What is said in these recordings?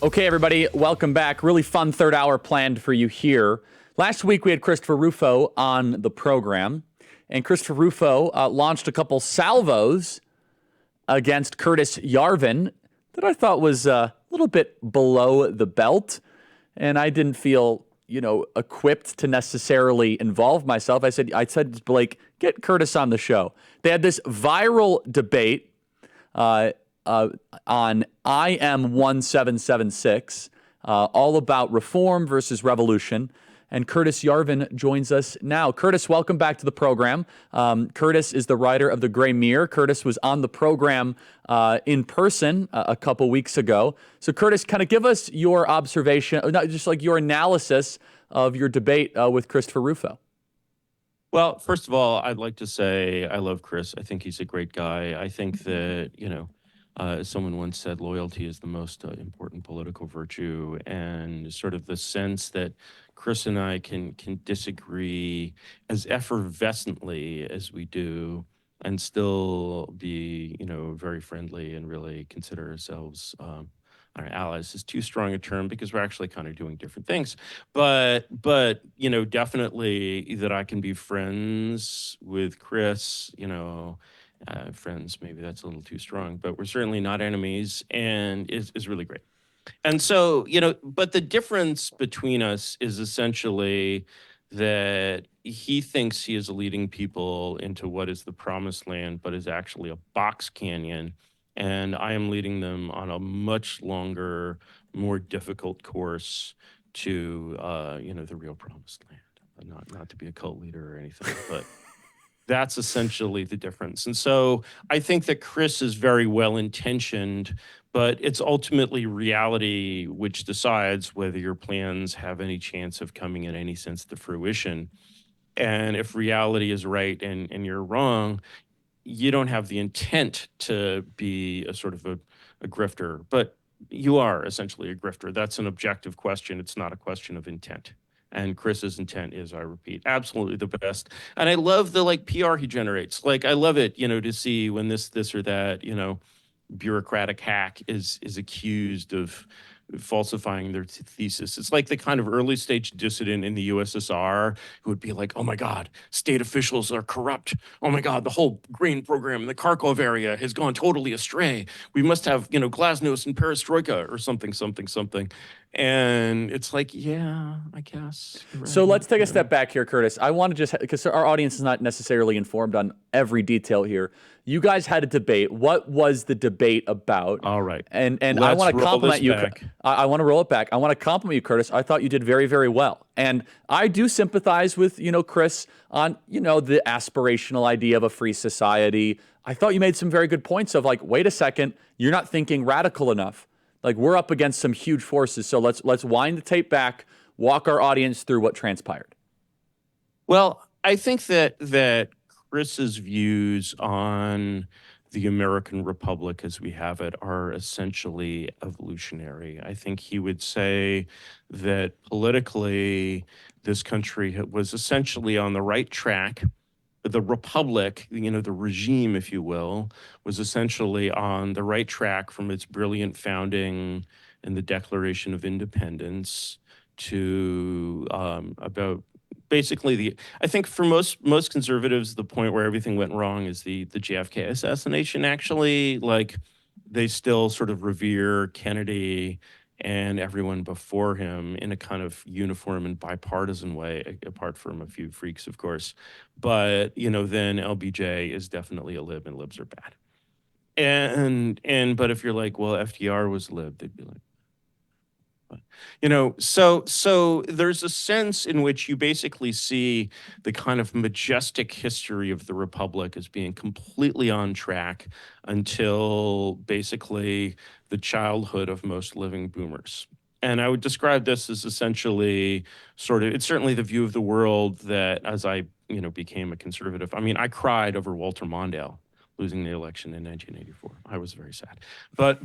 Okay, everybody, welcome back. Really fun third hour planned for you here. Last week, we had Christopher Rufo on the program, and Christopher Rufo launched a couple salvos against Curtis Yarvin that I thought was a little bit below the belt, and I didn't feel, equipped to necessarily involve myself. I said to Blake, get Curtis on the show. They had this viral debate on IM 1776, all about reform versus revolution. And Curtis Yarvin joins us now. Curtis, welcome back to the program. Curtis is the writer of The Gray Mirror. Curtis was on the program in person a couple weeks ago. So Curtis, kind of give us your observation, not just like your analysis of your debate with Christopher Rufo. Well, first of all, I'd like to say I love Chris. I think he's a great guy. I think that, as someone once said, loyalty is the most important political virtue, and sort of the sense that Chris and I can disagree as effervescently as we do and still be, very friendly and really consider ourselves our allies is too strong a term because we're actually kind of doing different things. But definitely that I can be friends with Chris, friends, maybe that's a little too strong, but we're certainly not enemies, and is really great. And so, but the difference between us is essentially that he thinks he is leading people into what is the promised land, but is actually a box canyon. And I am leading them on a much longer, more difficult course to, the real promised land. Not to be a cult leader or anything, but that's essentially the difference. And so I think that Chris is very well intentioned, but it's ultimately reality which decides whether your plans have any chance of coming in any sense to fruition. And if reality is right and you're wrong, you don't have the intent to be a sort of a grifter, but you are essentially a grifter. That's an objective question. It's not a question of intent. And Chris's intent is, I repeat, absolutely the best. And I love the PR he generates. I love it, to see when this or that, bureaucratic hack is accused of falsifying their thesis. It's like the kind of early stage dissident in the USSR who would be like, oh my God, state officials are corrupt. Oh my God, the whole grain program in the Kharkov area has gone totally astray. We must have, glasnost and perestroika or something. And it's like, yeah, I guess. Right. So let's take a step back here, Curtis. I want to just, because our audience is not necessarily informed on every detail here. You guys had a debate. What was the debate about? All right. And I want to compliment you. I want to roll it back. I want to compliment you, Curtis. I thought you did very, very well. And I do sympathize with, Chris on, the aspirational idea of a free society. I thought you made some very good points of wait a second, you're not thinking radical enough. We're up against some huge forces. So let's wind the tape back, walk our audience through what transpired. Well, I think that Chris's views on the American Republic as we have it are essentially evolutionary. I think he would say that politically, this country was essentially on the right track. The republic, the regime, if you will, was essentially on the right track from its brilliant founding and the Declaration of Independence to about basically I think for most conservatives, the point where everything went wrong is the JFK assassination. Actually, they still sort of revere Kennedy and everyone before him in a kind of uniform and bipartisan way, apart from a few freaks, of course. But, then LBJ is definitely a lib, and libs are bad. But if you're like, well, FDR was a lib, they'd be like, so there's a sense in which you basically see the kind of majestic history of the Republic as being completely on track until basically the childhood of most living boomers. And I would describe this as essentially it's certainly the view of the world that as I, became a conservative, I cried over Walter Mondale losing the election in 1984. I was very sad. But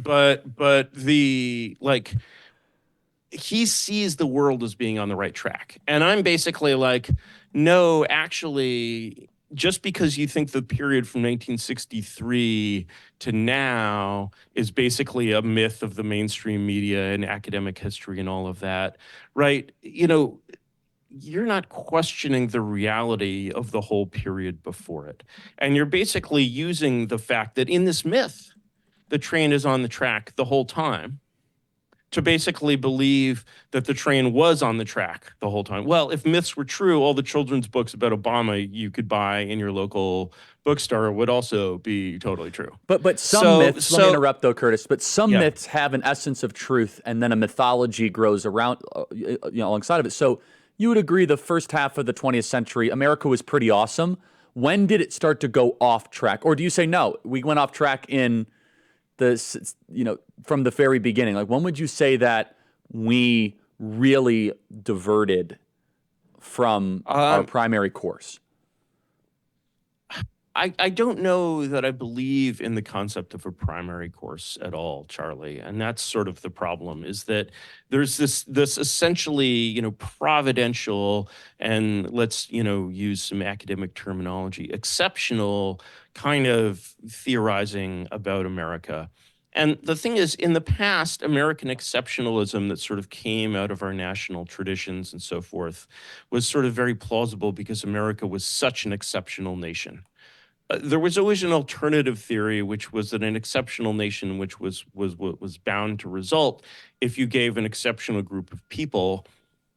he sees the world as being on the right track. And I'm basically like, no, actually, just because you think the period from 1963 to now is basically a myth of the mainstream media and academic history and all of that, right? You're not questioning the reality of the whole period before it. And you're basically using the fact that in this myth, the train is on the track the whole time to basically believe that the train was on the track the whole time. Well, if myths were true, all the children's books about Obama you could buy in your local bookstore would also be totally true. But some myths, let me interrupt though, Curtis, but some Yeah. myths have an essence of truth and then a mythology grows around, alongside of it. So you would agree the first half of the 20th century, America was pretty awesome. When did it start to go off track? Or do you say, no, we went off track in from the very beginning? Like, when would you say that we really diverted from our primary course? I don't know that I believe in the concept of a primary course at all, Charlie. And that's sort of the problem, is that there's this essentially, providential, and let's, use some academic terminology, exceptional kind of theorizing about America. And the thing is, in the past, American exceptionalism that sort of came out of our national traditions and so forth was sort of very plausible because America was such an exceptional nation. There was always an alternative theory, which was that an exceptional nation, which was bound to result if you gave an exceptional group of people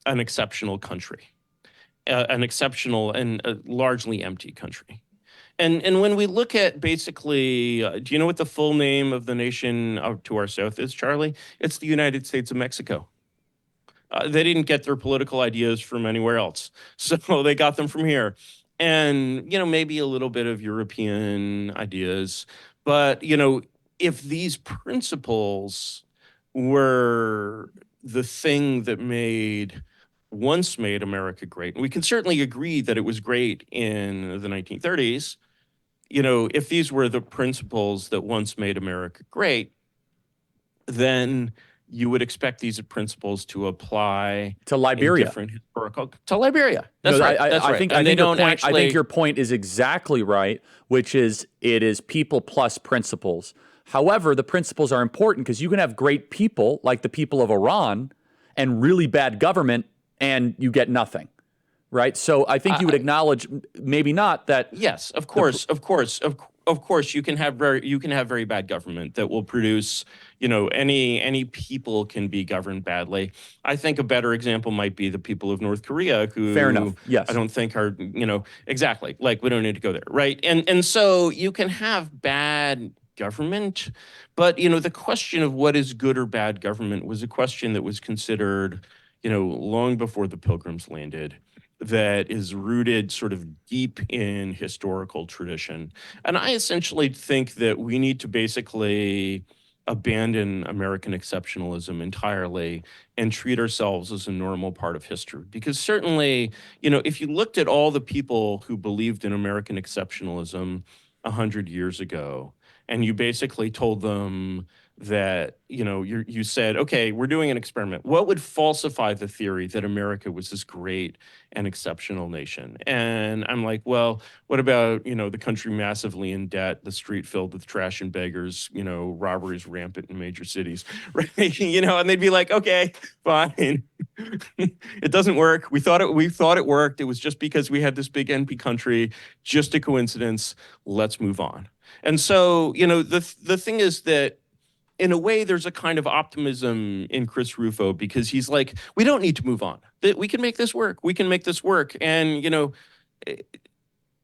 an exceptional country, an exceptional and largely empty country. And when we look at basically, do you know what the full name of the nation to our south is, Charlie? It's the United States of Mexico. They didn't get their political ideas from anywhere else, so they got them from here. And, maybe a little bit of European ideas. But, if these principles were the thing that once made America great, and we can certainly agree that it was great in the 1930s, if these were the principles that once made America great, then you would expect these principles to apply to Liberia, to Liberia. That's right. That's right. I think your point is exactly right, which is it is people plus principles. However, the principles are important because you can have great people like the people of Iran and really bad government, and you get nothing. Right. So I think you would acknowledge, maybe not that. Yes, of course, you can have very bad government that will produce, any people can be governed badly. I think a better example might be the people of North Korea, who, fair enough, yes, I don't think are, exactly, like, we don't need to go there, right? And so you can have bad government, but the question of what is good or bad government was a question that was considered, long before the Pilgrims landed, that is rooted sort of deep in historical tradition. And I essentially think that we need to basically abandon American exceptionalism entirely and treat ourselves as a normal part of history. Because certainly, if you looked at all the people who believed in American exceptionalism 100 years ago, and you basically told them that, you said, okay, we're doing an experiment. What would falsify the theory that America was this great and exceptional nation? And I'm like, well, what about, the country massively in debt, the street filled with trash and beggars, robberies rampant in major cities, right? And they'd be like, okay, fine. It doesn't work. We thought it worked. It was just because we had this big NP country, just a coincidence. Let's move on. And so, the thing is that, in a way, there's a kind of optimism in Chris Rufo, because he's like, we don't need to move on. We can make this work. We can make this work. And,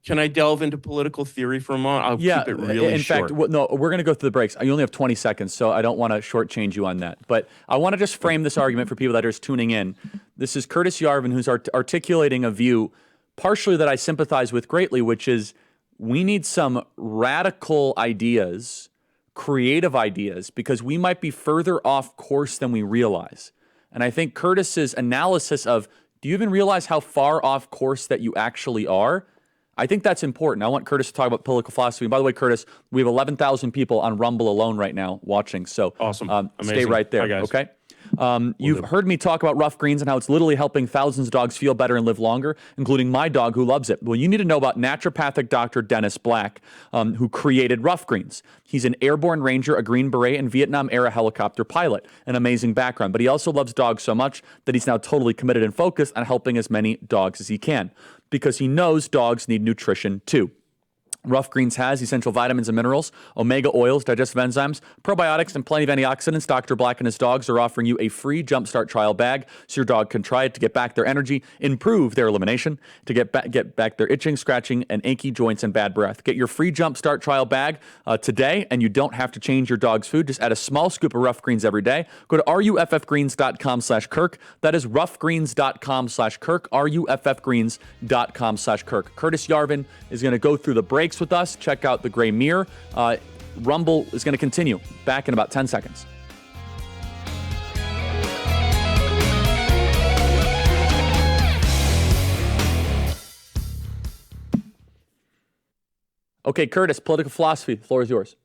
can I delve into political theory for a moment? I'll keep it really short. In fact, no, we're going to go through the breaks. You only have 20 seconds, so I don't want to shortchange you on that. But I want to just frame this argument for people that are just tuning in. This is Curtis Yarvin, who's articulating a view partially that I sympathize with greatly, which is we need some radical ideas, creative ideas, because we might be further off course than we realize. And I think Curtis's analysis of, do you even realize how far off course that you actually are? I think that's important. I want Curtis to talk about political philosophy. And by the way, Curtis, we have 11,000 people on Rumble alone right now watching. So awesome. Stay right there. Hi, guys. Okay. You've heard me talk about Rough Greens and how it's literally helping thousands of dogs feel better and live longer, including my dog who loves it. Well, you need to know about naturopathic Dr. Dennis Black, who created Rough Greens. He's an airborne ranger, a Green Beret, and Vietnam-era helicopter pilot. An amazing background. But he also loves dogs so much that he's now totally committed and focused on helping as many dogs as he can, because he knows dogs need nutrition too. Rough Greens has essential vitamins and minerals, omega oils, digestive enzymes, probiotics, and plenty of antioxidants. Dr. Black and his dogs are offering you a free Jumpstart trial bag so your dog can try it to get back their energy, improve their elimination, to get back their itching, scratching, and achy joints and bad breath. Get your free Jumpstart trial bag today, and you don't have to change your dog's food. Just add a small scoop of Rough Greens every day. Go to ruffgreens.com/Kirk. That is ruffgreens.com/Kirk, ruffgreens.com/Kirk. Curtis Yarvin is going to go through the breaks with us. Check out the Gray Mirror. Rumble is going to continue. Back in about 10 seconds. Okay, Curtis, political philosophy. The floor is yours.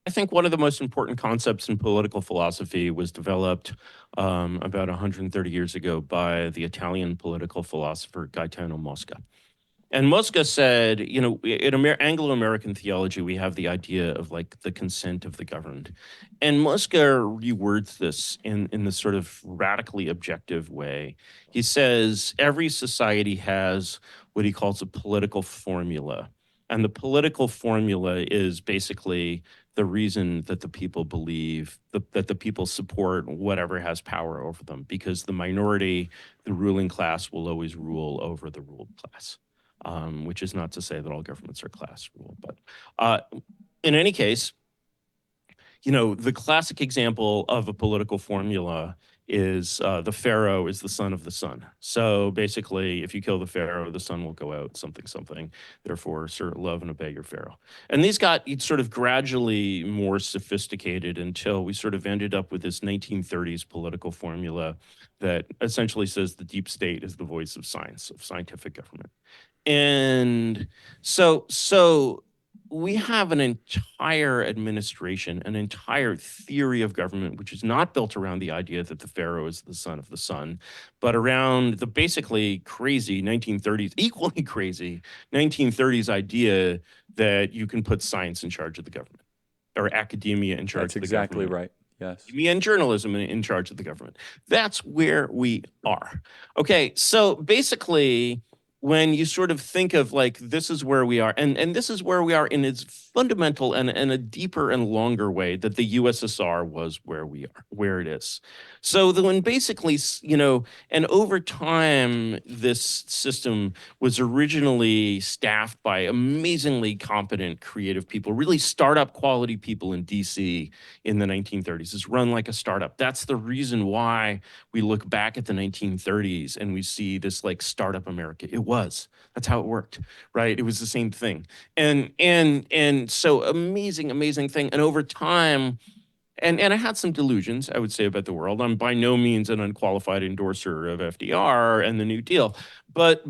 I think one of the most important concepts in political philosophy was developed about 130 years ago by the Italian political philosopher Gaetano Mosca. And Mosca said, you know, in Anglo-American theology, we have the idea of like the consent of the governed. And Mosca rewords this in this sort of radically objective way. He says every society has what he calls a political formula. And the political formula is basically the reason that the people believe, that the people support whatever has power over them, because the minority, the ruling class, will always rule over the ruled class. Which is not to say that all governments are class rule, but in any case, you know, the classic example of a political formula is the pharaoh is the son of the sun. So basically, if you kill the pharaoh, the sun will go out, something, something. Therefore, love and obey your pharaoh. And these got sort of gradually more sophisticated until we sort of ended up with this 1930s political formula that essentially says the deep state is the voice of science, of scientific government. And so we have an entire administration, an entire theory of government, which is not built around the idea that the pharaoh is the son of the sun, but around the basically crazy 1930s, equally crazy 1930s idea that you can put science in charge of the government, or academia in charge of the government. That's exactly right. Yes. Academia and journalism in charge of the government. That's where we are. Okay, so basically, when you sort of think of like, this is where we are, and this is where we are in its fundamental and a deeper and longer way that the USSR was where we are, where it is. So when basically, you know, and over time, this system was originally staffed by amazingly competent, creative people, really startup quality people in DC in the 1930s. It's run like a startup. That's the reason why we look back at the 1930s and we see this like startup America. It was. That's how it worked, right? It was the same thing. And so amazing thing. And over time, and I had some delusions, I would say, about the world. I'm by no means an unqualified endorser of FDR and the New Deal, but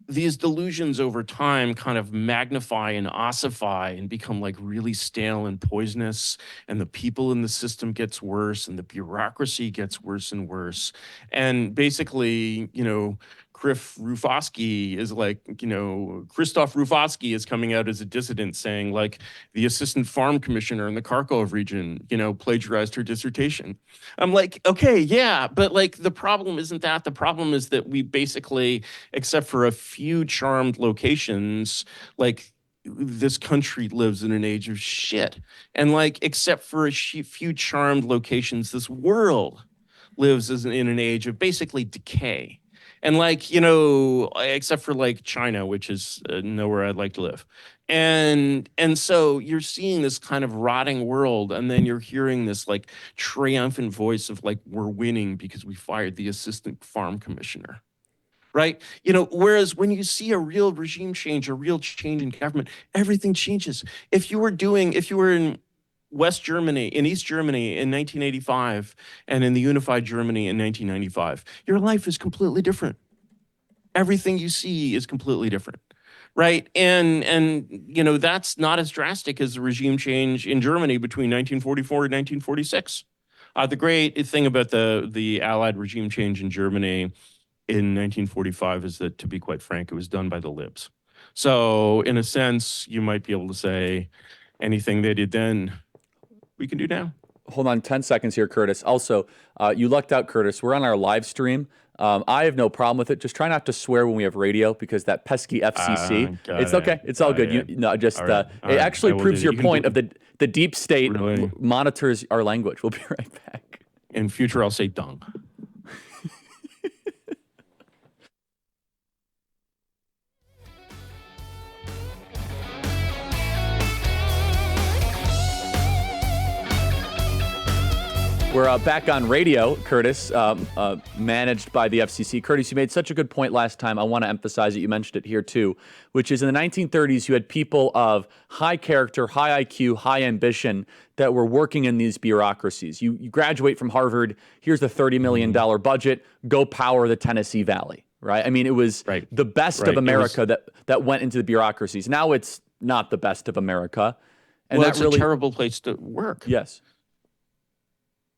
these delusions over time kind of magnify and ossify and become like really stale and poisonous, and the people in the system gets worse, and the bureaucracy gets worse and worse. And basically, you know, Christoph Rufosky is like, you know, Christoph Rufosky is coming out as a dissident saying like the assistant farm commissioner in the Kharkov region, you know, plagiarized her dissertation. I'm like, okay, yeah, but like the problem isn't that. The problem is that we basically, except for a few charmed locations, like this country lives in an age of shit. And like, except for a few charmed locations, this world lives in an age of basically decay. And like, you know, except for like China, which is nowhere I'd like to live. And so you're seeing this kind of rotting world, and then you're hearing this like triumphant voice of like, we're winning because we fired the assistant farm commissioner. Right? You know, whereas when you see a real regime change, a real change in government, everything changes. If you were in West Germany, in East Germany in 1985, and in the unified Germany in 1995, your life is completely different. Everything you see is completely different, right? And you know, that's not as drastic as the regime change in Germany between 1944 and 1946. The great thing about the Allied regime change in Germany in 1945 is that, to be quite frank, it was done by the libs. So in a sense, you might be able to say anything they did then, we can do now. Hold on 10 seconds here, Curtis. Also, you lucked out, Curtis. We're on our live stream. I have no problem with it. Just try not to swear when we have radio because that pesky FCC. It's okay. It's all good. You no, just All right. it actually proves your point of the deep state Really? monitors our language. We'll be right back. In future, I'll say dung. We're back on radio, Curtis, managed by the FCC. Curtis, you made such a good point last time. I want to emphasize it. You mentioned it here too, which is in the 1930s, you had people of high character, high IQ, high ambition that were working in these bureaucracies. You graduate from Harvard, here's the $30 million budget, go power the Tennessee Valley, right? I mean, it was the best of America that went into the bureaucracies. Now it's not the best of America. And well, that it's a terrible place to work. Yes.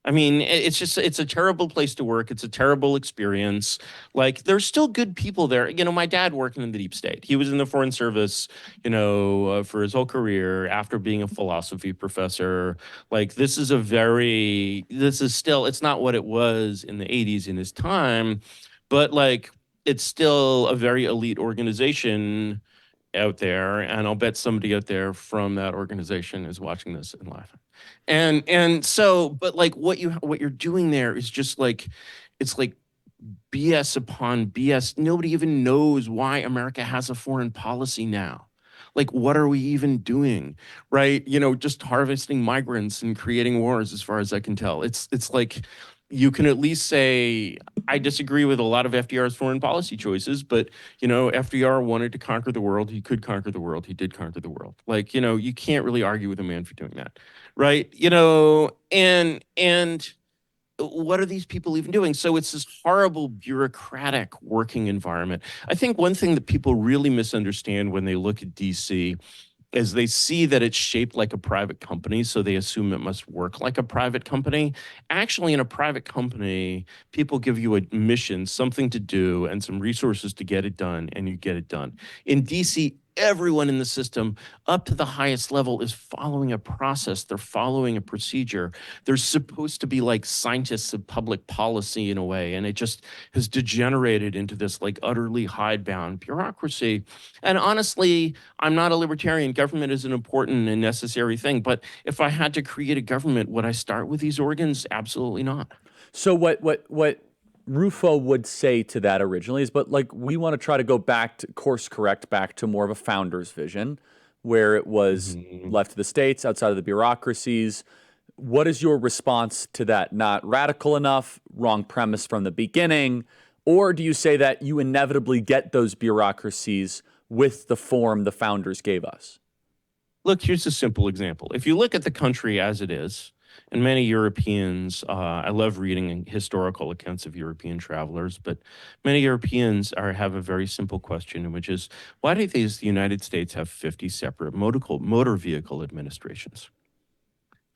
I mean, it's a terrible place to work. It's a terrible experience. Like, there's still good people there. You know, my dad worked in the deep state. He was in the Foreign Service, for his whole career after being a philosophy professor. Like, this is still, it's not what it was in the 80s in his time, but like, it's still a very elite organization out there. And I'll bet somebody out there from that organization is watching this and laughing. And so, but like what you're doing there is just like, it's like BS upon BS. Nobody even knows why America has a foreign policy now. Like, what are we even doing, right? Just harvesting migrants and creating wars, as far as I can tell. It's like, you can at least say, I disagree with a lot of FDR's foreign policy choices, but, FDR wanted to conquer the world. He could conquer the world. He did conquer the world. Like, you can't really argue with a man for doing that, right? And what are these people even doing? So it's this horrible bureaucratic working environment. I think one thing that people really misunderstand when they look at DC is they see that it's shaped like a private company, so they assume it must work like a private company. Actually, in a private company, people give you a mission, something to do, and some resources to get it done, and you get it done. In DC, everyone in the system, up to the highest level, is following a process. They're following a procedure. They're supposed to be like scientists of public policy in a way, and it just has degenerated into this like utterly hidebound bureaucracy. And honestly, I'm not a libertarian. Government is an important and necessary thing, but if I had to create a government, would I start with these organs? Absolutely not. So what Rufo would say to that originally is, but like, we want to try to go back to course correct back to more of a founder's vision where it was left to the states, outside of the bureaucracies. What is your response to that? Not radical enough, wrong premise from the beginning? Or do you say that you inevitably get those bureaucracies with the form the founders gave us? Look, here's a simple example. If you look at the country as it is, and many Europeans, I love reading historical accounts of European travelers, but many Europeans have a very simple question, which is, why do the United States have 50 separate motor vehicle administrations?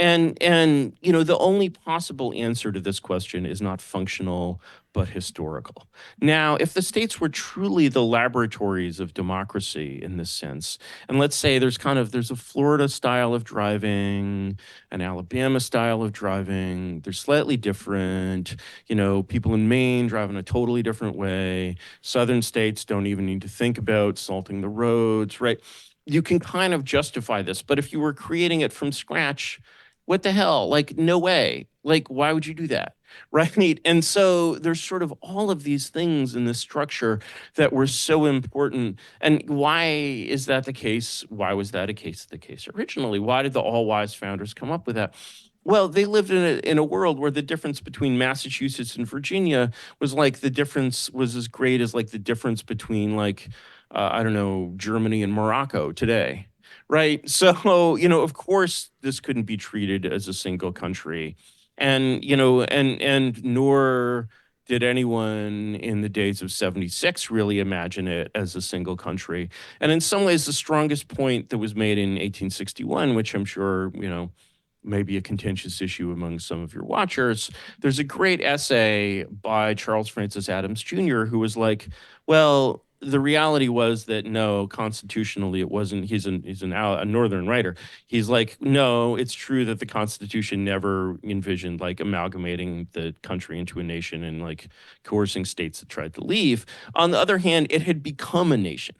And the only possible answer to this question is not functional, but historical. Now, if the states were truly the laboratories of democracy in this sense, and let's say there's a Florida style of driving, an Alabama style of driving, they're slightly different. People in Maine drive in a totally different way. Southern states don't even need to think about salting the roads, right? You can kind of justify this, but if you were creating it from scratch, what the hell? Like, no way. Like, why would you do that? Right? And so there's sort of all of these things in this structure that were so important. And why is that the case? Why was that the case originally? Why did the all-wise founders come up with that? Well, they lived in a world where the difference between Massachusetts and Virginia was like the difference was as great as like the difference between like, I don't know, Germany and Morocco today. Right. So, of course, this couldn't be treated as a single country. And, and nor did anyone in the days of 76 really imagine it as a single country. And in some ways, the strongest point that was made in 1861, which I'm sure, maybe a contentious issue among some of your watchers. There's a great essay by Charles Francis Adams Jr. who was like, well, the reality was that no, constitutionally it wasn't. A northern writer. He's like, no, it's true that the Constitution never envisioned like amalgamating the country into a nation and like coercing states that tried to leave. On the other hand, it had become a nation.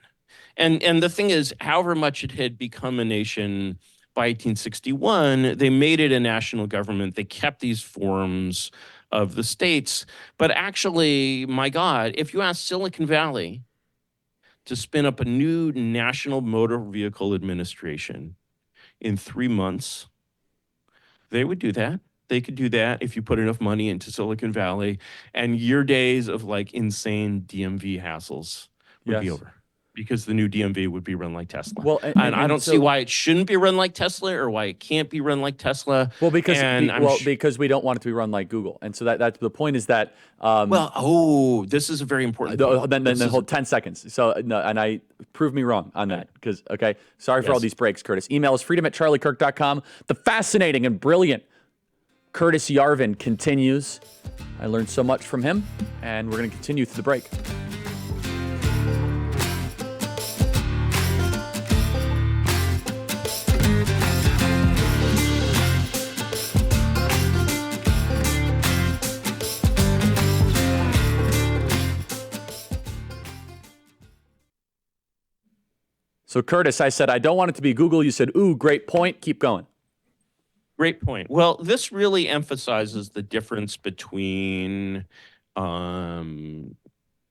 And the thing is, however much it had become a nation by 1861, they made it a national government. They kept these forms of the states. But actually, my God, if you ask Silicon Valley to spin up a new national motor vehicle administration in 3 months, they would do that. They could do that if you put enough money into Silicon Valley, and your days of like insane DMV hassles would be Yes. over, because the new DMV would be run like Tesla. Well, and I don't so- see why it shouldn't be run like Tesla or why it can't be run like Tesla. Well, because And because we don't want it to be run like Google, and so that's the point is that. This is a very important point. Then hold 10 seconds. So no, and I prove me wrong on that because okay. Sorry for all these breaks, Curtis. Email is freedom@charliekirk.com. The fascinating and brilliant Curtis Yarvin continues. I learned so much from him, and we're going to continue through the break. So, Curtis, I said, I don't want it to be Google. You said, ooh, great point. Keep going. Great point. Well, this really emphasizes the difference between an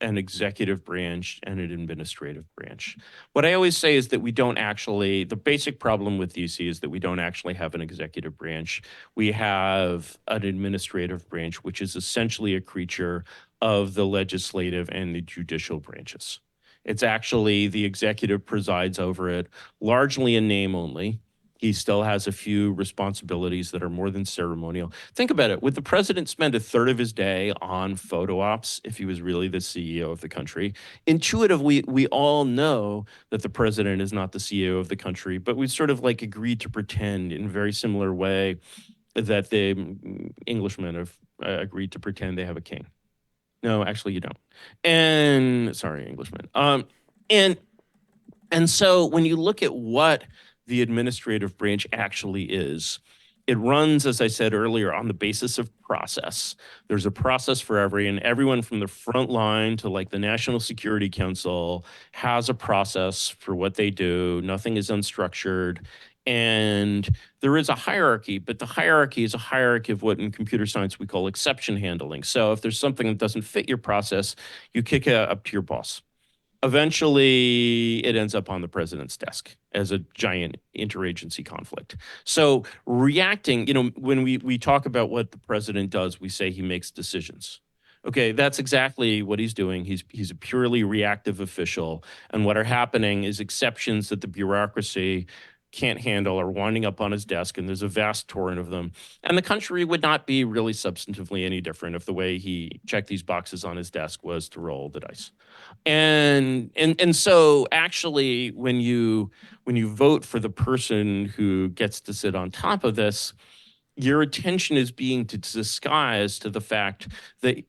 executive branch and an administrative branch. What I always say is that the basic problem with DC is that we don't actually have an executive branch. We have an administrative branch, which is essentially a creature of the legislative and the judicial branches. It's actually the executive presides over it, largely in name only. He still has a few responsibilities that are more than ceremonial. Think about it. Would the president spend a third of his day on photo ops if he was really the CEO of the country? Intuitively, we all know that the president is not the CEO of the country, but we sort of like agreed to pretend in a very similar way that the Englishmen have agreed to pretend they have a king. No, actually, you don't. And sorry, Englishman. And so when you look at what the administrative branch actually is, it runs, as I said earlier, on the basis of process. There's a process for everyone from the front line to like the National Security Council has a process for what they do. Nothing is unstructured. And there is a hierarchy, but the hierarchy is a hierarchy of what in computer science we call exception handling. So if there's something that doesn't fit your process, you kick it up to your boss. Eventually, it ends up on the president's desk as a giant interagency conflict. So reacting, when we talk about what the president does, we say he makes decisions. Okay, that's exactly what he's doing. He's a purely reactive official. And what are happening is exceptions that the bureaucracy can't handle are winding up on his desk, and there's a vast torrent of them. And the country would not be really substantively any different if the way he checked these boxes on his desk was to roll the dice. And so actually when you vote for the person who gets to sit on top of this, your attention is being disguised to the fact that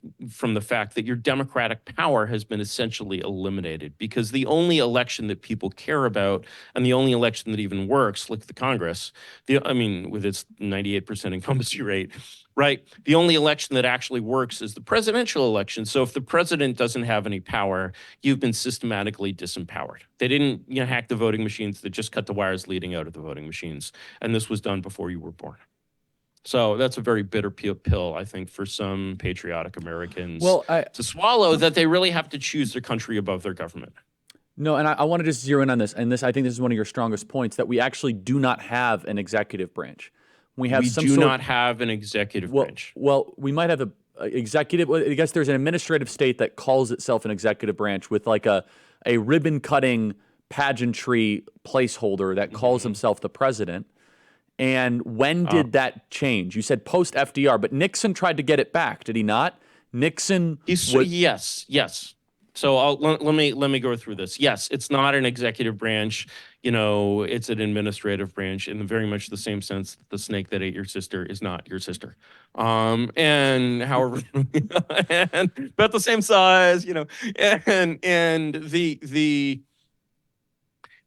your democratic power has been essentially eliminated, because the only election that people care about and the only election that even works, like the Congress, with its 98% incumbency rate, right? The only election that actually works is the presidential election. So if the president doesn't have any power, you've been systematically disempowered. They didn't hack the voting machines. They just cut the wires leading out of the voting machines. And this was done before you were born. So that's a very bitter pill, I think, for some patriotic Americans to swallow, that they really have to choose their country above their government. No, and I want to just zero in on this. And I think this is one of your strongest points, that we actually do not have an executive branch. We do not have an executive branch. Well, we might have a executive. I guess there's an administrative state that calls itself an executive branch with like a ribbon cutting pageantry placeholder that calls himself the president. And when did that change? You said post FDR, but Nixon tried to get it back, did he not? Yes. So let me go through this. Yes, it's not an executive branch. It's an administrative branch in very much the same sense that the snake that ate your sister is not your sister. And however, and about the same size, and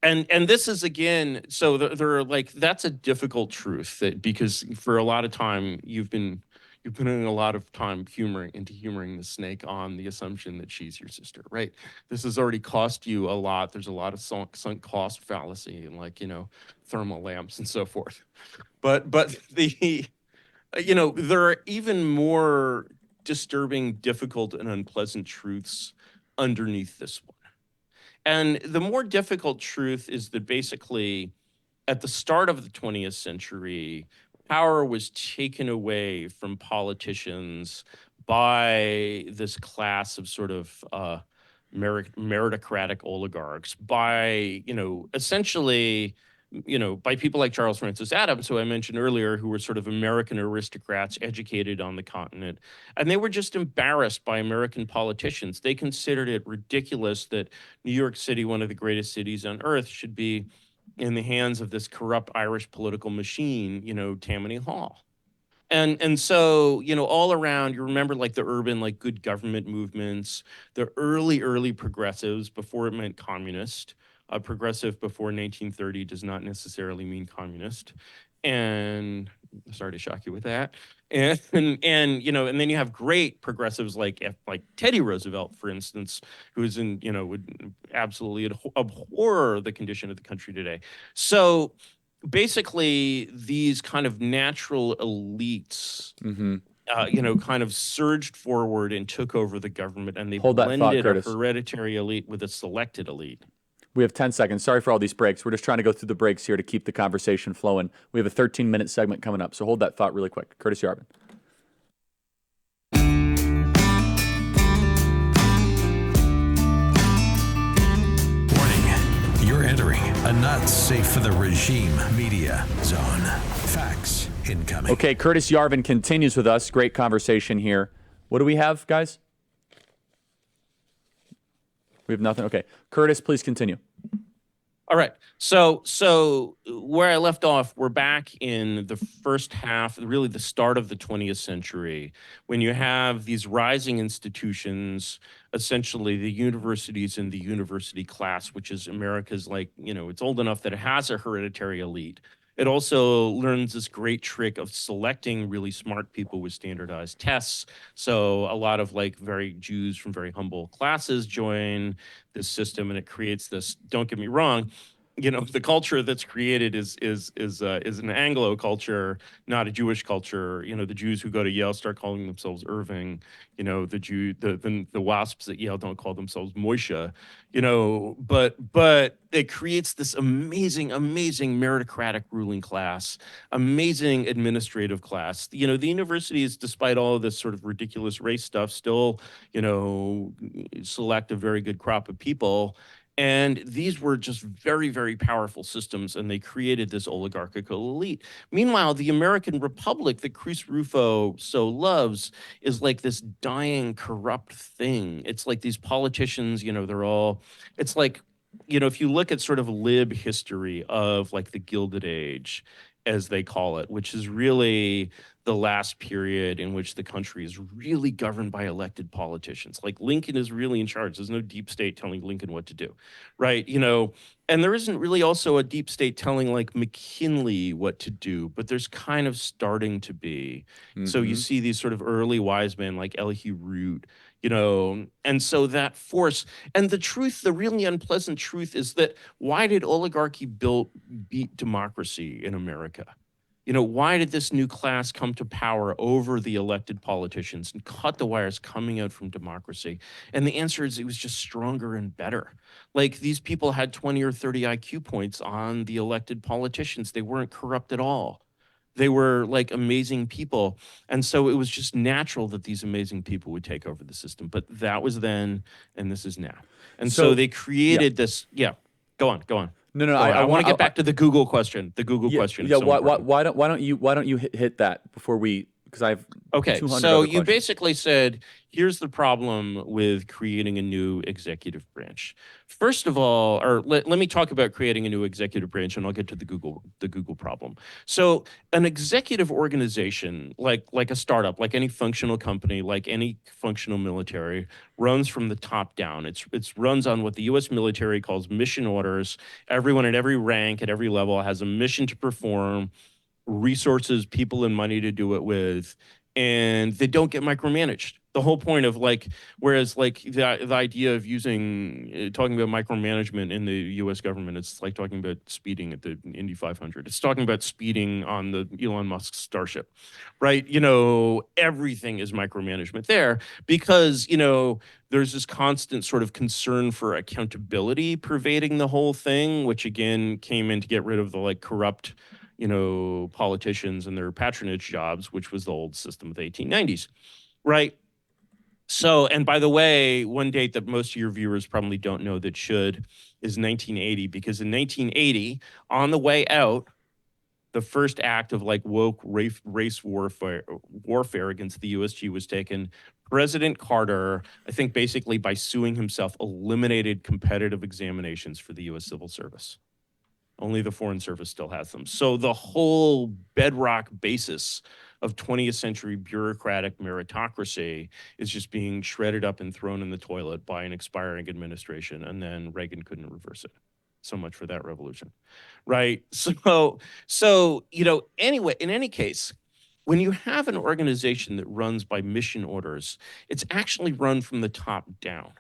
and this is again, so there are like, that's a difficult truth, that because for a lot of time you've been putting a lot of time humoring the snake on the assumption that she's your sister, right? This has already cost you a lot. There's a lot of sunk cost fallacy and thermal lamps and so forth. But the there are even more disturbing, difficult, and unpleasant truths underneath this one. And the more difficult truth is that basically at the start of the 20th century, power was taken away from politicians by this class of sort of meritocratic oligarchs, by, essentially, by people like Charles Francis Adams, who I mentioned earlier, who were sort of American aristocrats educated on the continent. And they were just embarrassed by American politicians. They considered it ridiculous that New York City, one of the greatest cities on earth, should be in the hands of this corrupt Irish political machine, Tammany Hall. And so, all around, you remember the urban, good government movements, the early progressives before it meant communist. Progressive before 1930 does not necessarily mean communist. And sorry to shock you with that. And and then you have great progressives like Teddy Roosevelt, for instance, who's would absolutely abhor the condition of the country today. So basically, these kind of natural elites, kind of surged forward and took over the government, and they Hold that thought, blended a Curtis. hereditary elite with a selected elite. We have 10 seconds. Sorry for all these breaks. We're just trying to go through the breaks here to keep the conversation flowing. We have a 13-minute segment coming up, so hold that thought really quick. Curtis Yarvin. Warning, you're entering a not safe for the regime media zone. Facts incoming. Okay, Curtis Yarvin continues with us. Great conversation here. What do we have, guys? We have nothing. Okay. Curtis, please continue. All right. So where I left off, we're back in the first half, really the start of the 20th century, when you have these rising institutions, essentially the universities and the university class, which is America's it's old enough that it has a hereditary elite. It also learns this great trick of selecting really smart people with standardized tests. So a lot of Jews from very humble classes join this system, and it creates this, don't get me wrong, the culture that's created is an Anglo culture, not a Jewish culture. The Jews who go to Yale start calling themselves Irving. The WASPs at Yale don't call themselves Moishe. But it creates this amazing meritocratic ruling class, amazing administrative class. The universities, despite all of this sort of ridiculous race stuff, still select a very good crop of people. And these were just very, very powerful systems, and they created this oligarchical elite. Meanwhile, the American Republic that Chris Rufo so loves is like this dying, corrupt thing. It's like these politicians, they're all, it's like, if you look at sort of lib history of the Gilded Age, as they call it, which is really the last period in which the country is really governed by elected politicians. Lincoln is really in charge. There's no deep state telling Lincoln what to do, right? And there isn't really also a deep state telling McKinley what to do, but there's kind of starting to be. Mm-hmm. So you see these sort of early wise men like Elihu Root, and so that force, and the truth, the really unpleasant truth is that why did oligarchy beat democracy in America? Why did this new class come to power over the elected politicians and cut the wires coming out from democracy? And the answer is it was just stronger and better. These people had 20 or 30 IQ points on the elected politicians. They weren't corrupt at all. They were amazing people. And so it was just natural that these amazing people would take over the system. But that was then, and this is now. And so they created this. Yeah, go on. No. I want to get back to the Google question. The Google question. Yeah. Why don't you hit that before we? Because I've okay. So you basically said here's the problem with creating a new executive branch. First of all, or let me talk about creating a new executive branch, and I'll get to the Google problem. So an executive organization, like a startup, like any functional company, like any functional military, runs from the top down. It's runs on what the U.S. military calls mission orders. Everyone at every rank, at every level, has a mission to perform, resources, people, and money to do it with, and they don't get micromanaged. The whole point of whereas the idea of talking about micromanagement in the U.S. government, it's like talking about speeding at the Indy 500. It's talking about speeding on the Elon Musk Starship, right? Everything is micromanagement there because, there's this constant sort of concern for accountability pervading the whole thing, which again came in to get rid of the corrupt politicians and their patronage jobs, which was the old system of the 1890s, right? So, and by the way, one date that most of your viewers probably don't know that should is 1980, because in 1980, on the way out, the first act of woke race warfare against the USG was taken. President Carter, I think basically by suing himself, eliminated competitive examinations for the US Civil Service. Only the Foreign Service still has them. So the whole bedrock basis of 20th century bureaucratic meritocracy is just being shredded up and thrown in the toilet by an expiring administration. And then Reagan couldn't reverse it. So much for that revolution, right? So anyway, in any case, when you have an organization that runs by mission orders, it's actually run from the top down.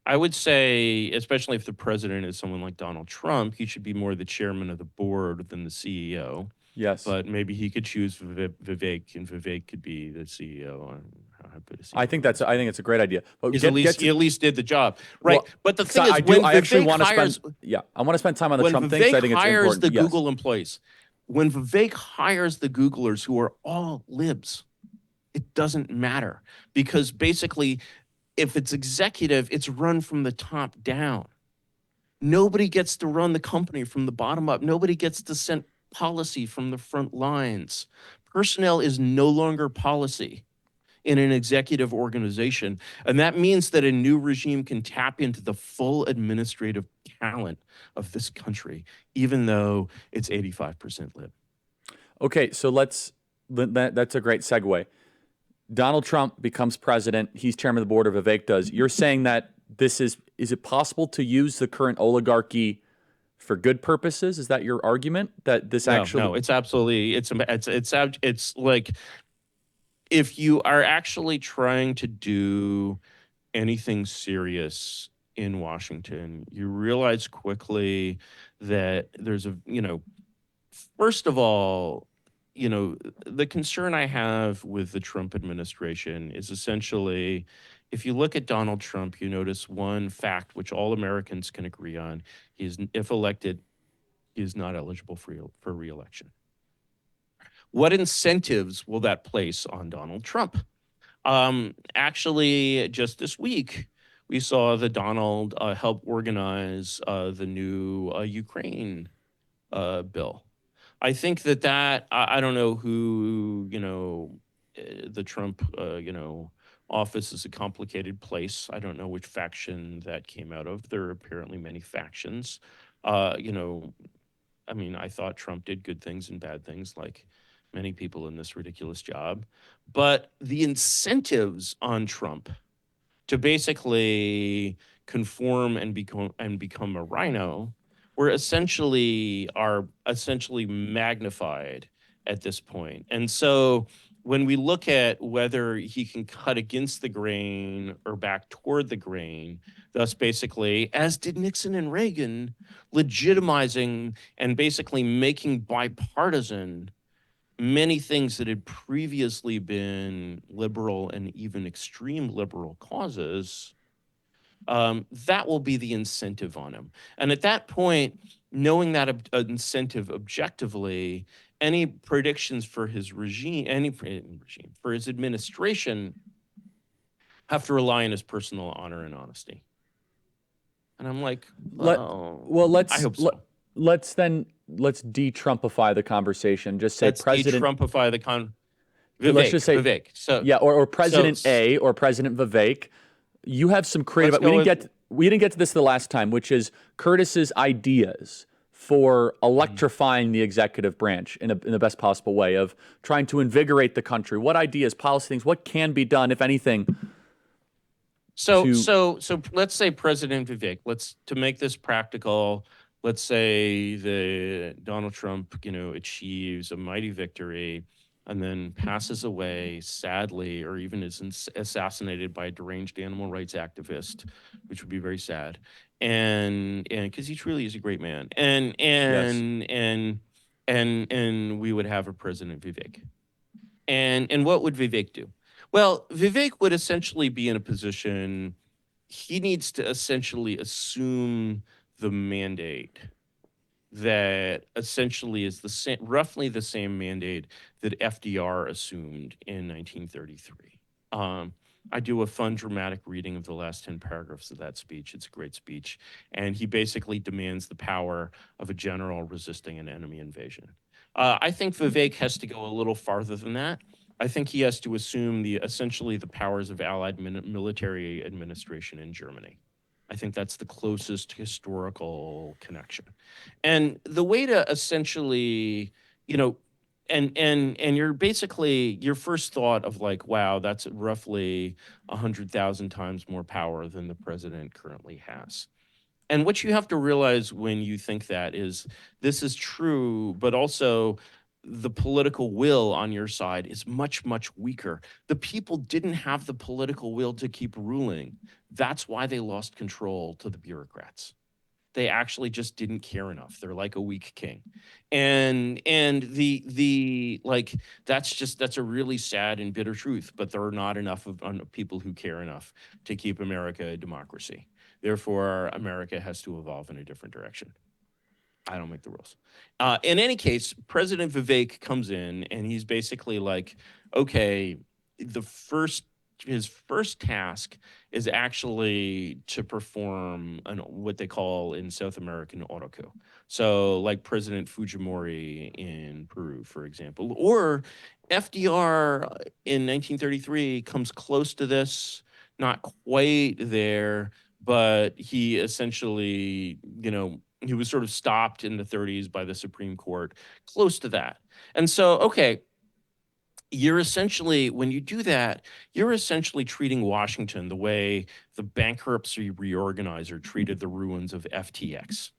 I would say, especially if the president is someone like Donald Trump, he should be more the chairman of the board than the CEO. Yes. But maybe he could choose Vivek, and Vivek could be the CEO. I think it's a great idea. But he at least did the job, right? Well, but the thing is, I want to spend time on the Trump thing because I think it's important. When Vivek hires the Google employees, when Vivek hires the Googlers who are all libs, it doesn't matter, because basically, if it's executive, it's run from the top down. Nobody gets to run the company from the bottom up. Nobody gets to set policy from the front lines. Personnel is no longer policy in an executive organization. And that means that a new regime can tap into the full administrative talent of this country, even though it's 85% lib. Okay, so that's a great segue. Donald Trump becomes president. He's chairman of the board, or Vivek does. You're saying that is it possible to use the current oligarchy for good purposes? Is that your argument? That this No, it's absolutely, it's like, if you are actually trying to do anything serious in Washington, you realize quickly that there's first of all, the concern I have with the Trump administration is essentially, if you look at Donald Trump, you notice one fact which all Americans can agree on: if elected, he is not eligible for re-election. What incentives will that place on Donald Trump? Actually, just this week, we saw that Donald help organize the new Ukraine bill. I think that I don't know who, the Trump, office is a complicated place. I don't know which faction that came out of. There are apparently many factions. I thought Trump did good things and bad things, like many people in this ridiculous job. But the incentives on Trump to basically conform and become a rhino are essentially magnified at this point. And so when we look at whether he can cut against the grain or back toward the grain, thus basically, as did Nixon and Reagan, legitimizing and basically making bipartisan many things that had previously been liberal and even extreme liberal causes, that will be the incentive on him. And at that point, knowing that incentive objectively, any predictions for his for his administration, have to rely on his personal honor and honesty. And I'm like, I hope so. Let's de-Trumpify the conversation. Just say Let's President. de-Trumpify the let's just say Vivek. yeah, or President so A or President Vivek. You have some creative. let's go with We didn't get to this the last time, which is Curtis's ideas for electrifying the executive branch in the best possible way of trying to invigorate the country. What ideas, policy things, what can be done, if anything? So let's say President Vivek. To make this practical. Let's say the Donald Trump, achieves a mighty victory, and then passes away sadly, or even is assassinated by a deranged animal rights activist, which would be very sad. And because he truly is a great man, and Yes. and we would have a President Vivek. And what would Vivek do? Well, Vivek would essentially be in a position. He needs to essentially assume the mandate that essentially is roughly the same mandate that FDR assumed in 1933. I do a fun dramatic reading of the last 10 paragraphs of that speech. It's a great speech. And he basically demands the power of a general resisting an enemy invasion. I think Vivek has to go a little farther than that. I think he has to assume essentially the powers of Allied military administration in Germany. I think that's the closest historical connection. And the way to essentially, and you're basically, your first thought of like, wow, that's roughly 100,000 times more power than the president currently has. And what you have to realize when you think that is this is true, but also the political will on your side is much, much weaker. The people didn't have the political will to keep ruling. That's why they lost control to the bureaucrats. They actually just didn't care enough. They're like a weak king. And that's a really sad and bitter truth, but there are not enough of people who care enough to keep America a democracy. Therefore, America has to evolve in a different direction. I don't make the rules. In any case, President Vivek comes in and he's basically like, okay, his first task is actually to perform what they call in South America an autocoup. So like President Fujimori in Peru, for example, or FDR in 1933 comes close to this, not quite there, but he essentially, he was sort of stopped in the 30s by the Supreme Court, close to that. And so, okay, you're essentially, when you do that, you're essentially treating Washington the way the bankruptcy reorganizer treated the ruins of FTX.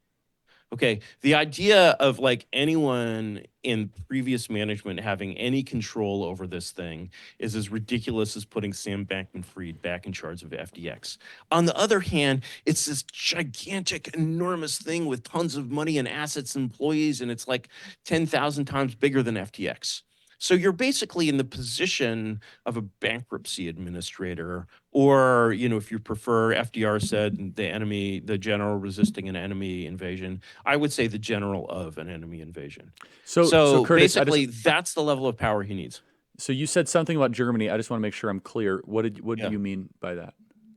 Okay, the idea of like anyone in previous management having any control over this thing is as ridiculous as putting Sam Bankman-Fried back in charge of FTX. On the other hand, it's this gigantic, enormous thing with tons of money and assets and employees, and it's like 10,000 times bigger than FTX. So you're basically in the position of a bankruptcy administrator, or, if you prefer, FDR said the general resisting an enemy invasion. I would say the general of an enemy invasion. So Curtis, basically, that's the level of power he needs. So you said something about Germany. I just want to make sure I'm clear. What do you mean by that?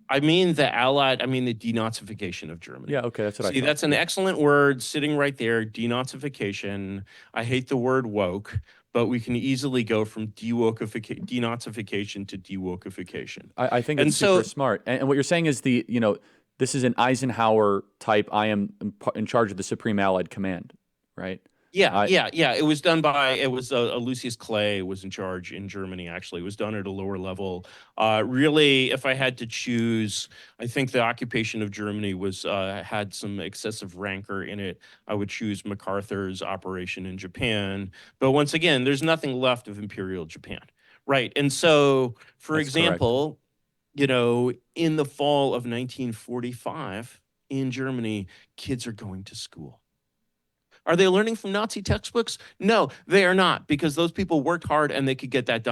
I mean the denazification of Germany. Yeah, okay, that's what I See, thought. that's an excellent word sitting right there, denazification. I hate the word woke, but we can easily go from denazification to dewokification. I think it's super smart. And what you're saying is this is an Eisenhower type, I am in charge of the Supreme Allied Command, right? Yeah. It was done by, Lucius Clay was in charge in Germany, actually. It was done at a lower level. Really, if I had to choose, I think the occupation of Germany had some excessive rancor in it. I would choose MacArthur's operation in Japan. But once again, there's nothing left of Imperial Japan, right? And so, for example, in the fall of 1945 in Germany, kids are going to school. Are they learning from Nazi textbooks? No, they are not, because those people worked hard and they could get that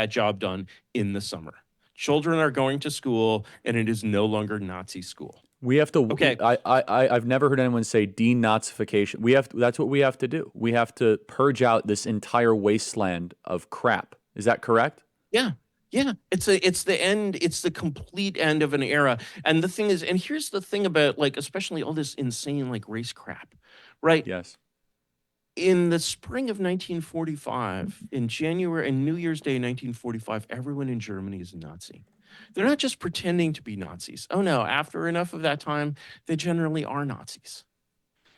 job done in the summer. Children are going to school, and it is no longer Nazi school. We have to. Okay. I've never heard anyone say denazification. That's what we have to do. We have to purge out this entire wasteland of crap. Is that correct? Yeah. Yeah, it's the end. It's the complete end of an era. And the thing is, and here's the thing about especially all this insane race crap, right? Yes. in the spring of 1945, in January and New Year's Day 1945, everyone in Germany is a Nazi. They're not just pretending to be Nazis. Oh no, after enough of that time, they generally are Nazis.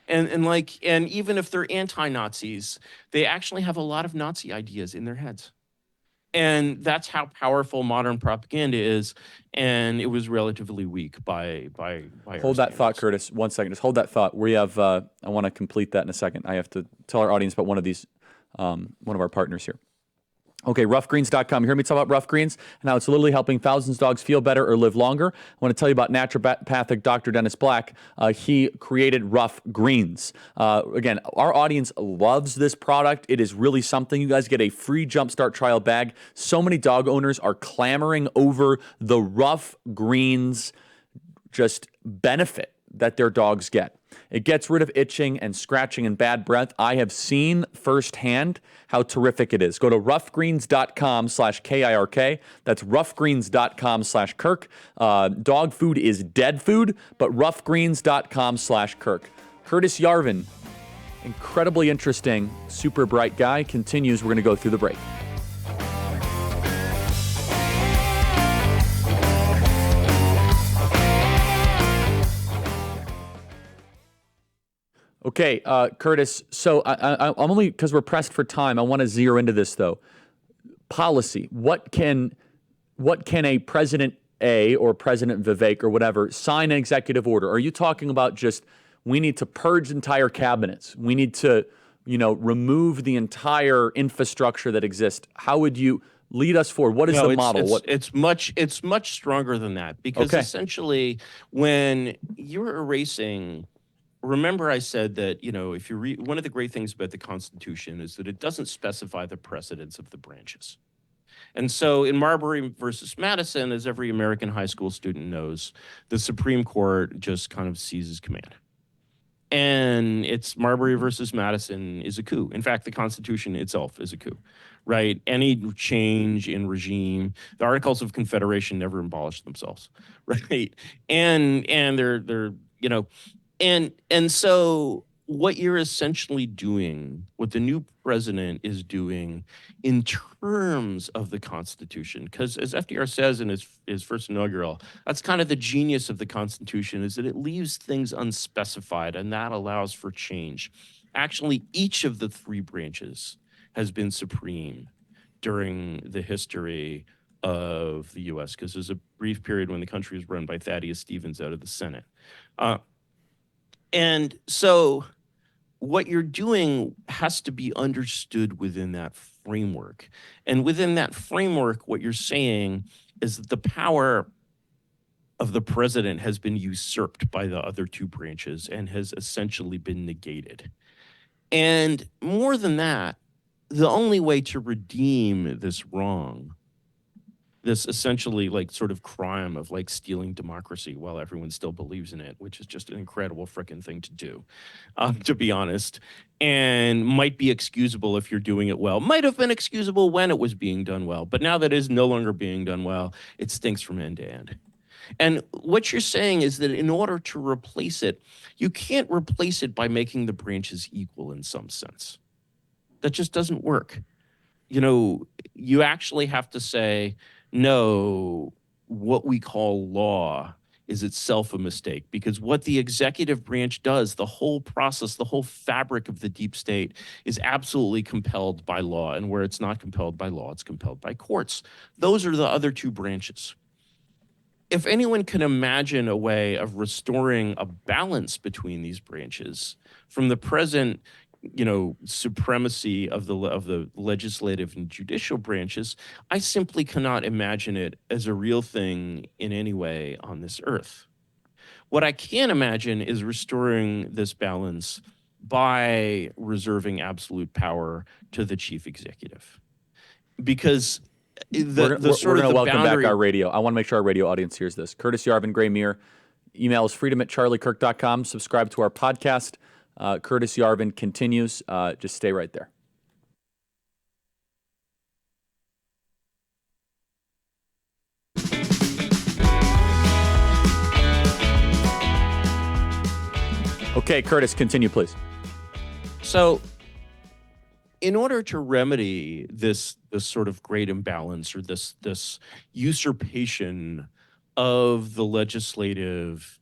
And even if they're anti-Nazis, they actually have a lot of Nazi ideas in their heads. And that's how powerful modern propaganda is. And it was relatively weak by Hold that thought, Curtis. 1 second. Just hold that thought. We have. I want to complete that in a second. I have to tell our audience about one of our partners here. Okay, roughgreens.com. You heard me talk about Rough Greens and how it's literally helping thousands of dogs feel better or live longer. I want to tell you about naturopathic Dr. Dennis Black. He created Rough Greens. Again, our audience loves this product. It is really something. You guys get a free Jumpstart trial bag. So many dog owners are clamoring over the Rough Greens just benefit that their dogs get. It gets rid of itching and scratching and bad breath. I have seen firsthand how terrific it is. Go to roughgreens.com/KIRK. That's roughgreens.com/Kirk. Dog food is dead food, but roughgreens.com/Kirk. Curtis Yarvin, incredibly interesting, super bright guy, continues. We're going to go through the break. Okay, Curtis, so I'm only, because we're pressed for time, I want to zero into this, though. Policy. What can a President A or President Vivek or whatever sign an executive order? Are you talking about just, we need to purge entire cabinets? We need to, remove the entire infrastructure that exists? How would you lead us forward? What is the model? It's much stronger than that, because essentially when you're erasing... Remember I said that, if you read, one of the great things about the Constitution is that it doesn't specify the precedence of the branches. And so in Marbury versus Madison, as every American high school student knows, the Supreme Court just kind of seizes command. And it's Marbury versus Madison is a coup. In fact, the Constitution itself is a coup, right? Any change in regime, the Articles of Confederation never abolished themselves, right? And they're And so what you're essentially doing, what the new president is doing in terms of the Constitution, because as FDR says in his first inaugural, that's kind of the genius of the Constitution, is that it leaves things unspecified, and that allows for change. Actually, each of the three branches has been supreme during the history of the U.S., because there's a brief period when the country was run by Thaddeus Stevens out of the Senate. And so what you're doing has to be understood within that framework. And within that framework, what you're saying is that the power of the president has been usurped by the other two branches and has essentially been negated. And more than that, the only way to redeem this wrong, this essentially sort of crime of stealing democracy while everyone still believes in it, which is just an incredible frickin' thing to do, to be honest, and might be excusable if you're doing it well. Might have been excusable when it was being done well, but now that it is no longer being done well, it stinks from end to end. And what you're saying is that in order to replace it, you can't replace it by making the branches equal in some sense. That just doesn't work. You actually have to say, no, what we call law is itself a mistake, because what the executive branch does, the whole process, the whole fabric of the deep state is absolutely compelled by law. And where it's not compelled by law, it's compelled by courts. Those are the other two branches. If anyone can imagine a way of restoring a balance between these branches from the present supremacy of the legislative and judicial branches, I simply cannot imagine it as a real thing in any way on this earth. What I can imagine is restoring this balance by reserving absolute power to the chief executive. Because we're going to welcome back our radio. I want to make sure our radio audience hears this. Curtis Yarvin, Gray Mirror. Email is freedom@charliekirk.com. Subscribe to our podcast. Curtis Yarvin continues. Just stay right there. Okay, Curtis, continue, please. So in order to remedy this sort of great imbalance, or this usurpation of the legislative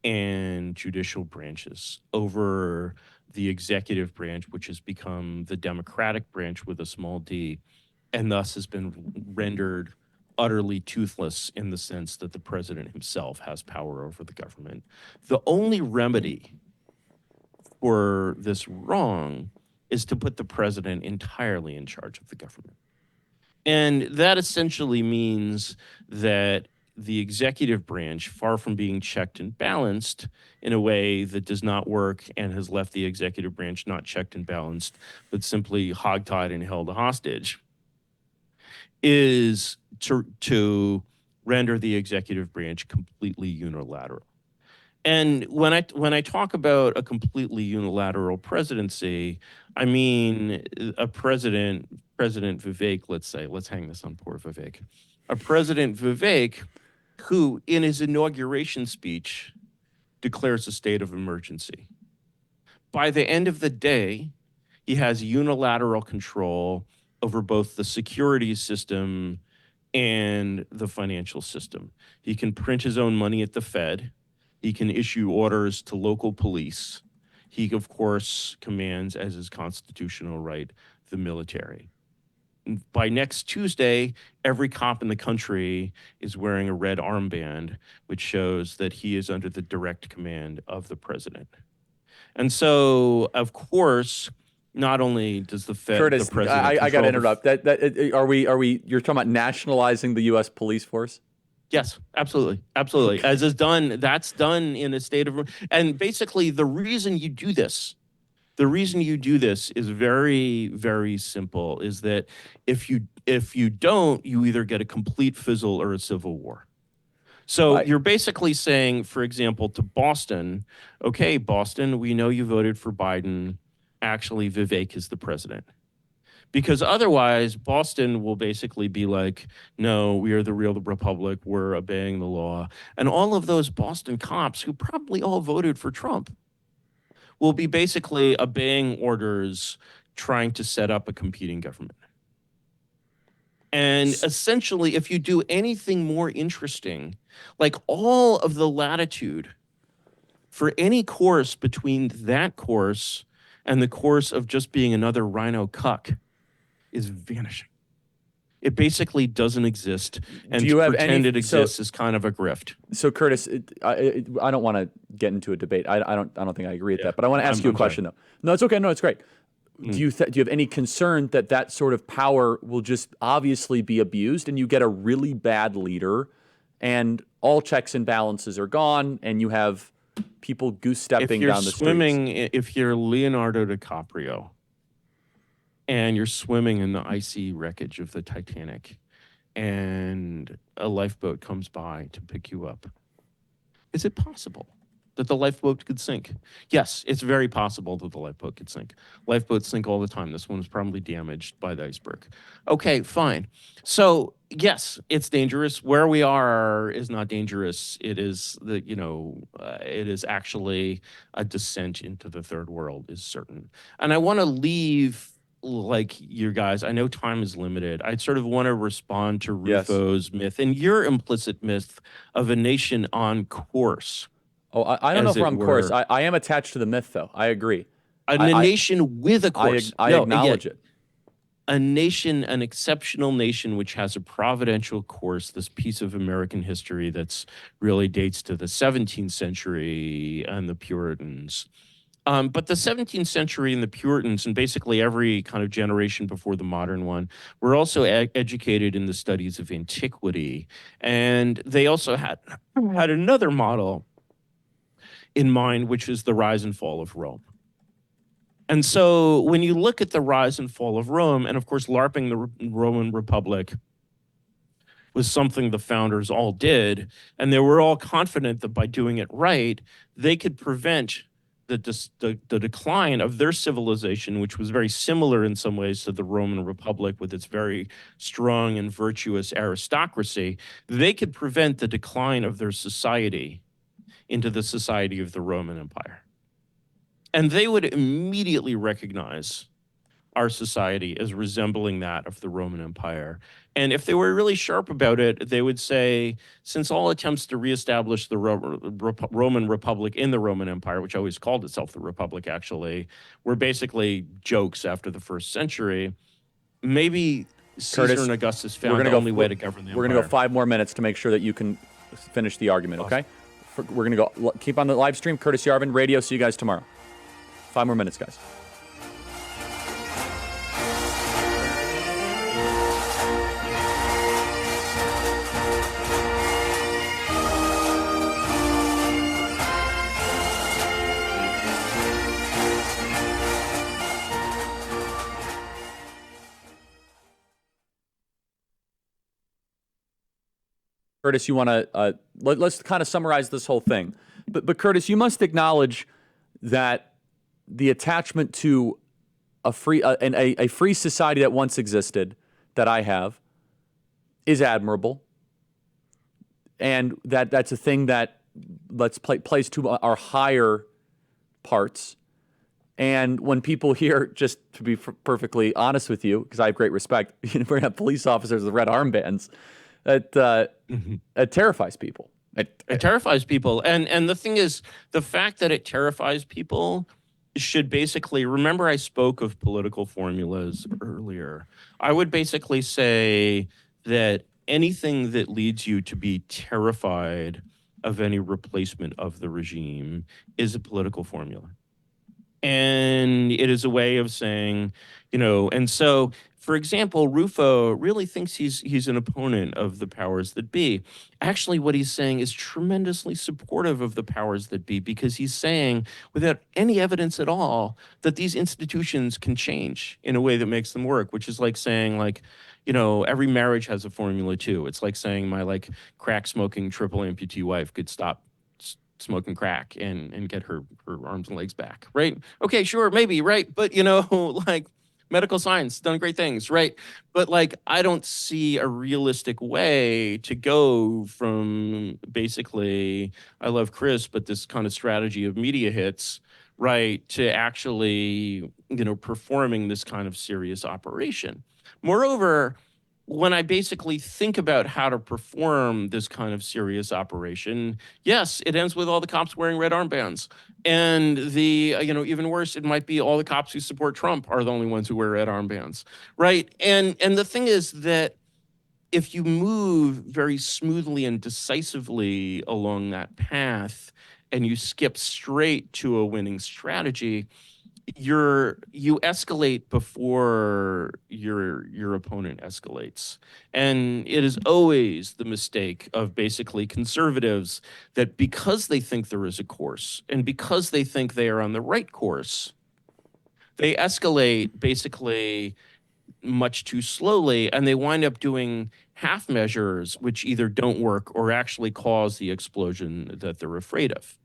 and judicial branches over the executive branch, which has become the Democratic branch with a small d, and thus has been rendered utterly toothless in the sense that the president himself has power over the government. The only remedy for this wrong is to put the president entirely in charge of the government. And that essentially means that the executive branch, far from being checked and balanced in a way that does not work and has left the executive branch not checked and balanced, but simply hogtied and held hostage, is to render the executive branch completely unilateral. And when I talk about a completely unilateral presidency, I mean a President Vivek, let's hang this on poor Vivek, a President Vivek who in his inauguration speech declares a state of emergency. By the end of the day, he has unilateral control over both the security system and the financial system. He can print his own money at the Fed. He can issue orders to local police. He, of course, commands, as his constitutional right, the military. By next Tuesday, every cop in the country is wearing a red armband, which shows that he is under the direct command of the president. And so, of course, not only does the Fed, Curtis, the president, I got to interrupt. Are we? You're talking about nationalizing the U.S. police force? Yes, absolutely. Absolutely. Okay. As is done, that's done in a state of, and basically the reason you do this is very, very simple, is that if you don't, you either get a complete fizzle or a civil war. So you're basically saying, for example, to Boston, okay, Boston, we know you voted for Biden. Actually, Vivek is the president. Because otherwise, Boston will basically be like, no, we are the real republic, we're obeying the law. And all of those Boston cops, who probably all voted for Trump, will be basically obeying orders, trying to set up a competing government. And essentially, if you do anything more interesting, like all of the latitude for any course between that course and the course of just being another rhino cuck is vanishing. It basically doesn't exist, and to pretend it exists is kind of a grift. So, Curtis, I don't want to get into a debate. I don't think I agree with that. But I want to ask you a question, though. No, it's okay. No, it's great. Do you have any concern that sort of power will just obviously be abused, and you get a really bad leader, and all checks and balances are gone, and you have people goose-stepping down the streets? If you're Leonardo DiCaprio, and you're swimming in the icy wreckage of the Titanic, and a lifeboat comes by to pick you up, is it possible that the lifeboat could sink? Yes, it's very possible that the lifeboat could sink. Lifeboats sink all the time. This one was probably damaged by the iceberg. Okay, fine. So yes, it's dangerous. Where we are is not dangerous. It is it is actually a descent into the third world is certain. And I want to leave, like, you guys, I know time is limited. I sort of want to respond to Rufo's myth and your implicit myth of a nation on course. Oh, I don't know if we're on course. I am attached to the myth, though. I agree. A nation with a course. I acknowledge it. A nation, an exceptional nation, which has a providential course, this piece of American history that's really dates to the 17th century and the Puritans. But the 17th century and the Puritans, and basically every kind of generation before the modern one, were also educated in the studies of antiquity. And they also had another model in mind, which is the rise and fall of Rome. And so when you look at the rise and fall of Rome, and of course, LARPing the Roman Republic was something the founders all did, and they were all confident that by doing it right, they could prevent the decline of their civilization, which was very similar in some ways to the Roman Republic with its very strong and virtuous aristocracy. They could prevent the decline of their society into the society of the Roman Empire. And they would immediately recognize our society as resembling that of the Roman Empire. And if they were really sharp about it, they would say, since all attempts to reestablish the Roman Republic in the Roman Empire, which always called itself the Republic, actually, were basically jokes after the first century, maybe Caesar Curtis, and Augustus we're found gonna the go- only way to govern the We're empire. going to go 5 more minutes to make sure that you can finish the argument, okay? We're going to go keep on the live stream. Curtis Yarvin, radio. See you guys tomorrow. 5 more minutes, guys. Curtis, you want to let's kind of summarize this whole thing. But Curtis, you must acknowledge that the attachment to a free society that once existed, that I have, is admirable, and that's a thing that plays to our higher parts. And when people hear, just to be perfectly honest with you, because I have great respect, we're going to have police officers with red armbands. It terrifies people. It terrifies people. And the thing is, the fact that it terrifies people should basically, remember I spoke of political formulas earlier. I would basically say that anything that leads you to be terrified of any replacement of the regime is a political formula. And it is a way of saying, and so, for example, Rufo really thinks he's an opponent of the powers that be. Actually, what he's saying is tremendously supportive of the powers that be, because he's saying, without any evidence at all, that these institutions can change in a way that makes them work, which is like saying, every marriage has a formula too. It's like saying my crack smoking triple amputee wife could stop smoking crack and get her arms and legs back, right? Okay, sure, maybe, right? But medical science done great things, right? But I don't see a realistic way to go from basically, I love Chris, but this kind of strategy of media hits, right, to actually, performing this kind of serious operation. Moreover, when I basically think about how to perform this kind of serious operation, yes, it ends with all the cops wearing red armbands. And even worse, it might be all the cops who support Trump are the only ones who wear red armbands, right? And the thing is that if you move very smoothly and decisively along that path and you skip straight to a winning strategy, you escalate before your opponent escalates. And it is always the mistake of basically conservatives that because they think there is a course and because they think they are on the right course, they escalate basically much too slowly, and they wind up doing half measures which either don't work or actually cause the explosion that they're afraid of.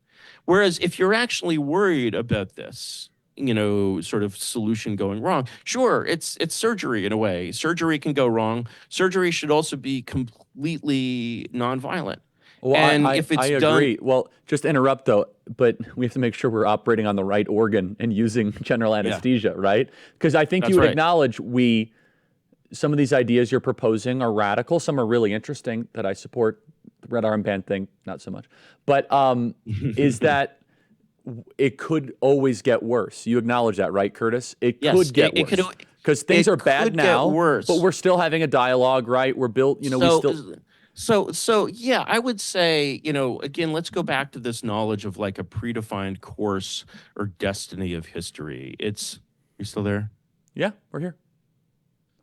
Whereas if you're actually worried about this, sort of solution going wrong, sure, it's surgery in a way. Surgery can go wrong. Surgery should also be completely nonviolent. Well, and I if it's agree. done, Well, just to interrupt though, but we have to make sure we're operating on the right organ and using general anesthesia, right? Because I think That's you would right. acknowledge some of these ideas you're proposing are radical. Some are really interesting that I support. The red armband thing, not so much. But is that it could always get worse. You acknowledge that, right, Curtis? It Yes, could get it worse. Because things are bad could get now, worse. but we're still having a dialogue, right? We're built, we still... So yeah, I would say, again, let's go back to this knowledge of a predefined course or destiny of history. You still there? Yeah, we're here.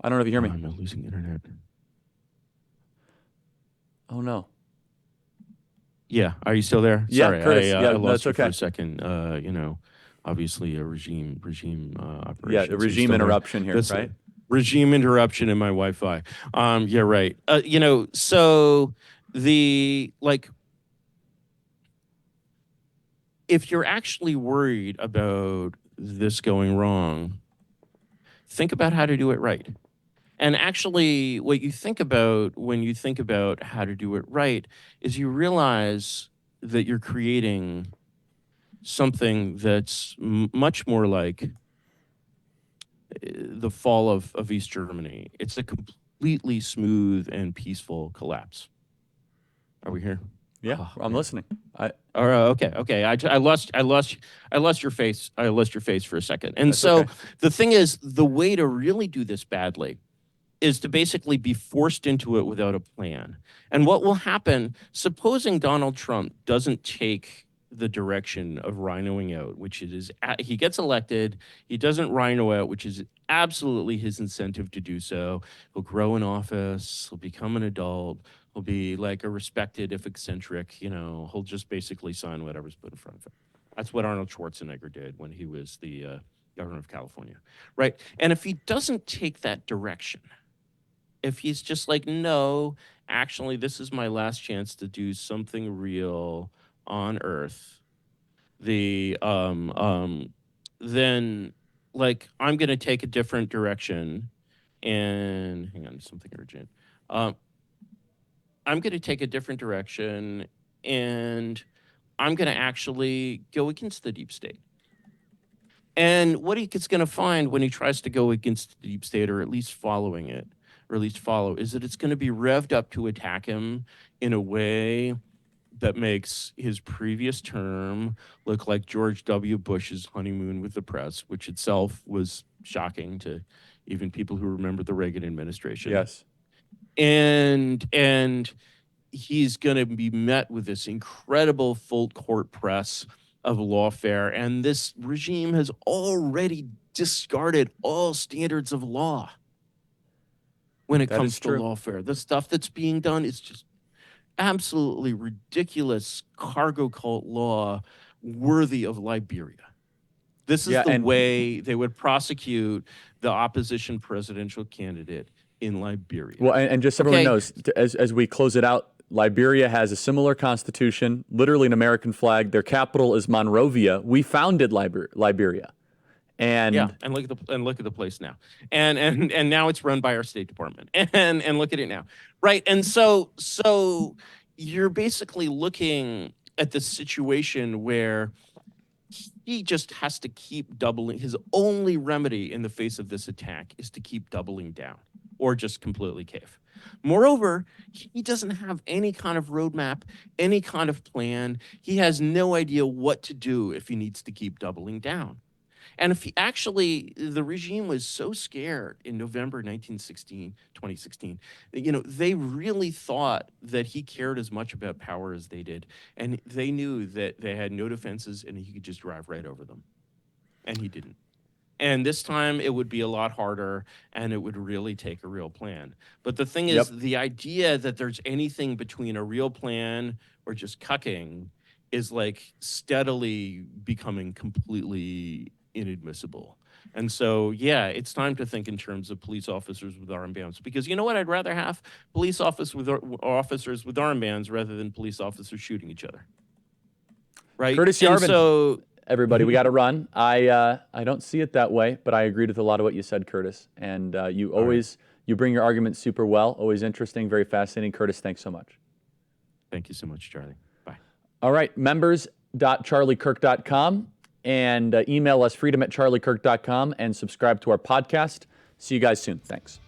I don't know if you hear me. I'm not losing internet. Oh, no. Yeah, are you still there? Yeah, Sorry, Curtis, I lost that's you okay. for a second. Obviously a regime operation. Yeah, a regime interruption here, right? Regime interruption in my Wi-Fi. Yeah, right. So if you're actually worried about this going wrong, think about how to do it right. And actually, what you think about when you think about how to do it right is you realize that you're creating something that's much more like the fall of East Germany. It's a completely smooth and peaceful collapse. Are we here? Yeah, Oh, I'm man. listening. Okay. I lost your face. I lost your face for a second. And That's so okay. the thing is, the way to really do this badly is to basically be forced into it without a plan. And what will happen, supposing Donald Trump doesn't take the direction of rhinoing out, which it is, he gets elected, he doesn't rhino out, which is absolutely his incentive to do so. He'll grow in office, he'll become an adult, he'll be like a respected, if eccentric, he'll just basically sign whatever's put in front of him. That's what Arnold Schwarzenegger did when he was the governor of California, right? And if he doesn't take that direction, if he's just like, no, actually, this is my last chance to do something real on Earth, then like I'm gonna take a different direction. And hang on, something urgent. I'm gonna take a different direction, and I'm gonna actually go against the deep state. And what he's going to find when he tries to go against the deep state, or at least following it, or at least follow, is that it's going to be revved up to attack him in a way that makes his previous term look like George W. Bush's honeymoon with the press, which itself was shocking to even people who remember the Reagan administration. Yes. And he's going to be met with this incredible full court press of lawfare, and this regime has already discarded all standards of law when it comes to lawfare. The stuff that's being done is just absolutely ridiculous cargo cult law worthy of Liberia. This is the way they would prosecute the opposition presidential candidate in Liberia. Well, and just so everyone knows, as we close it out, Liberia has a similar constitution, literally an American flag. Their capital is Monrovia. We founded Liberia. And look at the place now. And now it's run by our State Department. And look at it now. Right. And so you're basically looking at the situation where he just has to keep doubling. His only remedy in the face of this attack is to keep doubling down or just completely cave. Moreover, he doesn't have any kind of roadmap, any kind of plan. He has no idea what to do if he needs to keep doubling down. And if he actually, the regime was so scared in November 2016, they really thought that he cared as much about power as they did. And they knew that they had no defenses and he could just drive right over them. And he didn't. And this time it would be a lot harder and it would really take a real plan. But the thing is, the idea that there's anything between a real plan or just cucking is like steadily becoming completely inadmissible. And so, it's time to think in terms of police officers with armbands, because you know what? I'd rather have police officers with armbands rather than police officers shooting each other. Right? Curtis Yarvin. So, everybody, we got to run. I don't see it that way, but I agreed with a lot of what you said, Curtis. And you bring your arguments super well. Always interesting, very fascinating. Curtis, thanks so much. Thank you so much, Charlie. Bye. All right, members.charliekirk.com and email us freedom@charliekirk.com and subscribe to our podcast. See you guys soon. Thanks.